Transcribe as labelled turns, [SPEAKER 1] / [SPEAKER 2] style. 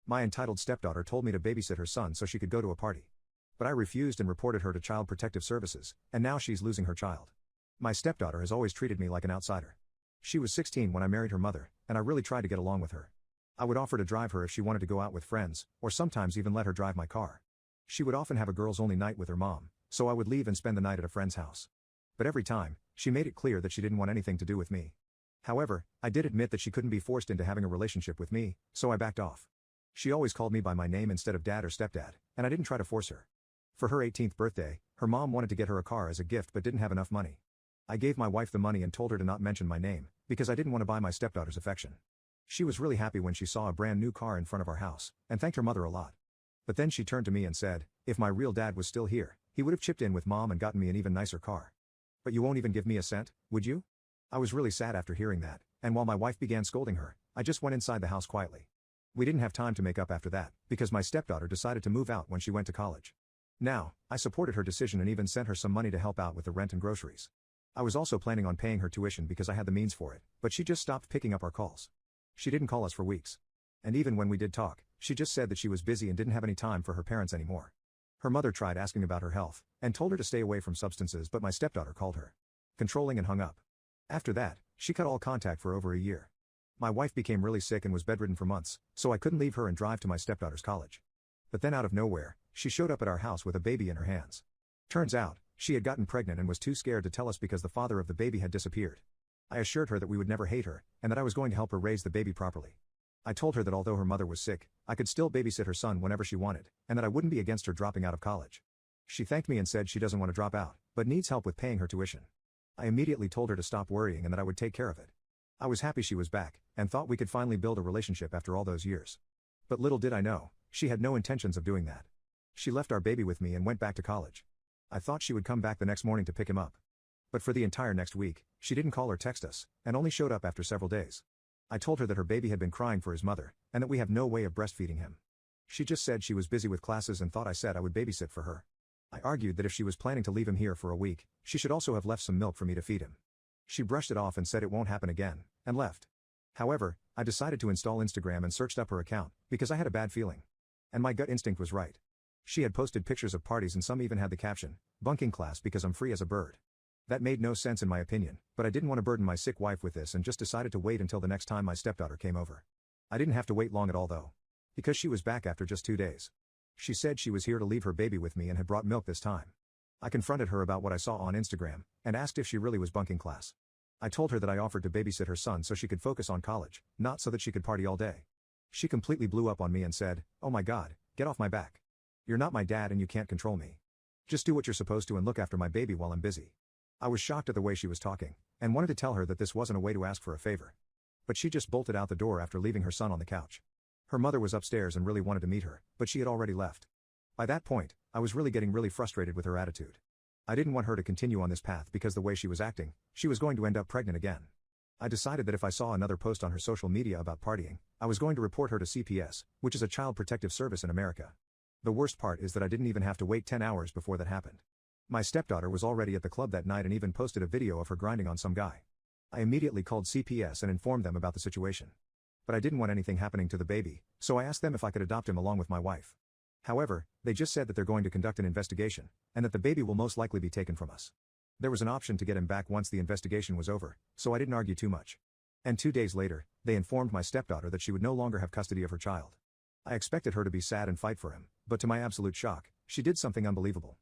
[SPEAKER 1] My entitled stepdaughter told me to babysit her son so she could go to a party. But I refused and reported her to Child Protective Services, and now she's losing her child. My stepdaughter has always treated me like an outsider. She was 16 when I married her mother, and I really tried to get along with her. I would offer to drive her if she wanted to go out with friends, or sometimes even let her drive my car. She would often have a girls-only night with her mom, so I would leave and spend the night at a friend's house. But every time, she made it clear that she didn't want anything to do with me. However, I did admit that she couldn't be forced into having a relationship with me, so I backed off. She always called me by my name instead of dad or stepdad, and I didn't try to force her. For her 18th birthday, her mom wanted to get her a car as a gift but didn't have enough money. I gave my wife the money and told her to not mention my name, because I didn't want to buy my stepdaughter's affection. She was really happy when she saw a brand new car in front of our house, and thanked her mother a lot. But then she turned to me and said, if my real dad was still here, he would have chipped in with mom and gotten me an even nicer car. But you won't even give me a cent, would you? I was really sad after hearing that, and while my wife began scolding her, I just went inside the house quietly. We didn't have time to make up after that, because my stepdaughter decided to move out when she went to college. Now, I supported her decision and even sent her some money to help out with the rent and groceries. I was also planning on paying her tuition because I had the means for it, but she just stopped picking up our calls. She didn't call us for weeks. And even when we did talk, she just said that she was busy and didn't have any time for her parents anymore. Her mother tried asking about her health, and told her to stay away from substances, but my stepdaughter called her controlling and hung up. After that, she cut all contact for over a year. My wife became really sick and was bedridden for months, so I couldn't leave her and drive to my stepdaughter's college. But then out of nowhere, she showed up at our house with a baby in her hands. Turns out, she had gotten pregnant and was too scared to tell us because the father of the baby had disappeared. I assured her that we would never hate her, and that I was going to help her raise the baby properly. I told her that although her mother was sick, I could still babysit her son whenever she wanted, and that I wouldn't be against her dropping out of college. She thanked me and said she doesn't want to drop out, but needs help with paying her tuition. I immediately told her to stop worrying and that I would take care of it. I was happy she was back, and thought we could finally build a relationship after all those years. But little did I know, she had no intentions of doing that. She left our baby with me and went back to college. I thought she would come back the next morning to pick him up. But for the entire next week, she didn't call or text us, and only showed up after several days. I told her that her baby had been crying for his mother, and that we have no way of breastfeeding him. She just said she was busy with classes and thought I said I would babysit for her. I argued that if she was planning to leave him here for a week, she should also have left some milk for me to feed him. She brushed it off and said it won't happen again, and left. However, I decided to install Instagram and searched up her account, because I had a bad feeling. And my gut instinct was right. She had posted pictures of parties and some even had the caption, "Bunking class because I'm free as a bird." That made no sense in my opinion, but I didn't want to burden my sick wife with this and just decided to wait until the next time my stepdaughter came over. I didn't have to wait long at all though. Because she was back after just 2 days. She said she was here to leave her baby with me and had brought milk this time. I confronted her about what I saw on Instagram, and asked if she really was bunking class. I told her that I offered to babysit her son so she could focus on college, not so that she could party all day. She completely blew up on me and said, "Oh my God, get off my back. You're not my dad and you can't control me. Just do what you're supposed to and look after my baby while I'm busy." I was shocked at the way she was talking, and wanted to tell her that this wasn't a way to ask for a favor. But she just bolted out the door after leaving her son on the couch. Her mother was upstairs and really wanted to meet her, but she had already left. By that point, I was getting really frustrated with her attitude. I didn't want her to continue on this path because the way she was acting, she was going to end up pregnant again. I decided that if I saw another post on her social media about partying, I was going to report her to CPS, which is a child protective service in America. The worst part is that I didn't even have to wait 10 hours before that happened. My stepdaughter was already at the club that night and even posted a video of her grinding on some guy. I immediately called CPS and informed them about the situation. But I didn't want anything happening to the baby, so I asked them if I could adopt him along with my wife. However, they just said that they're going to conduct an investigation, and that the baby will most likely be taken from us. There was an option to get him back once the investigation was over, so I didn't argue too much. And 2 days later, they informed my stepdaughter that she would no longer have custody of her child. I expected her to be sad and fight for him, but to my absolute shock, she did something unbelievable.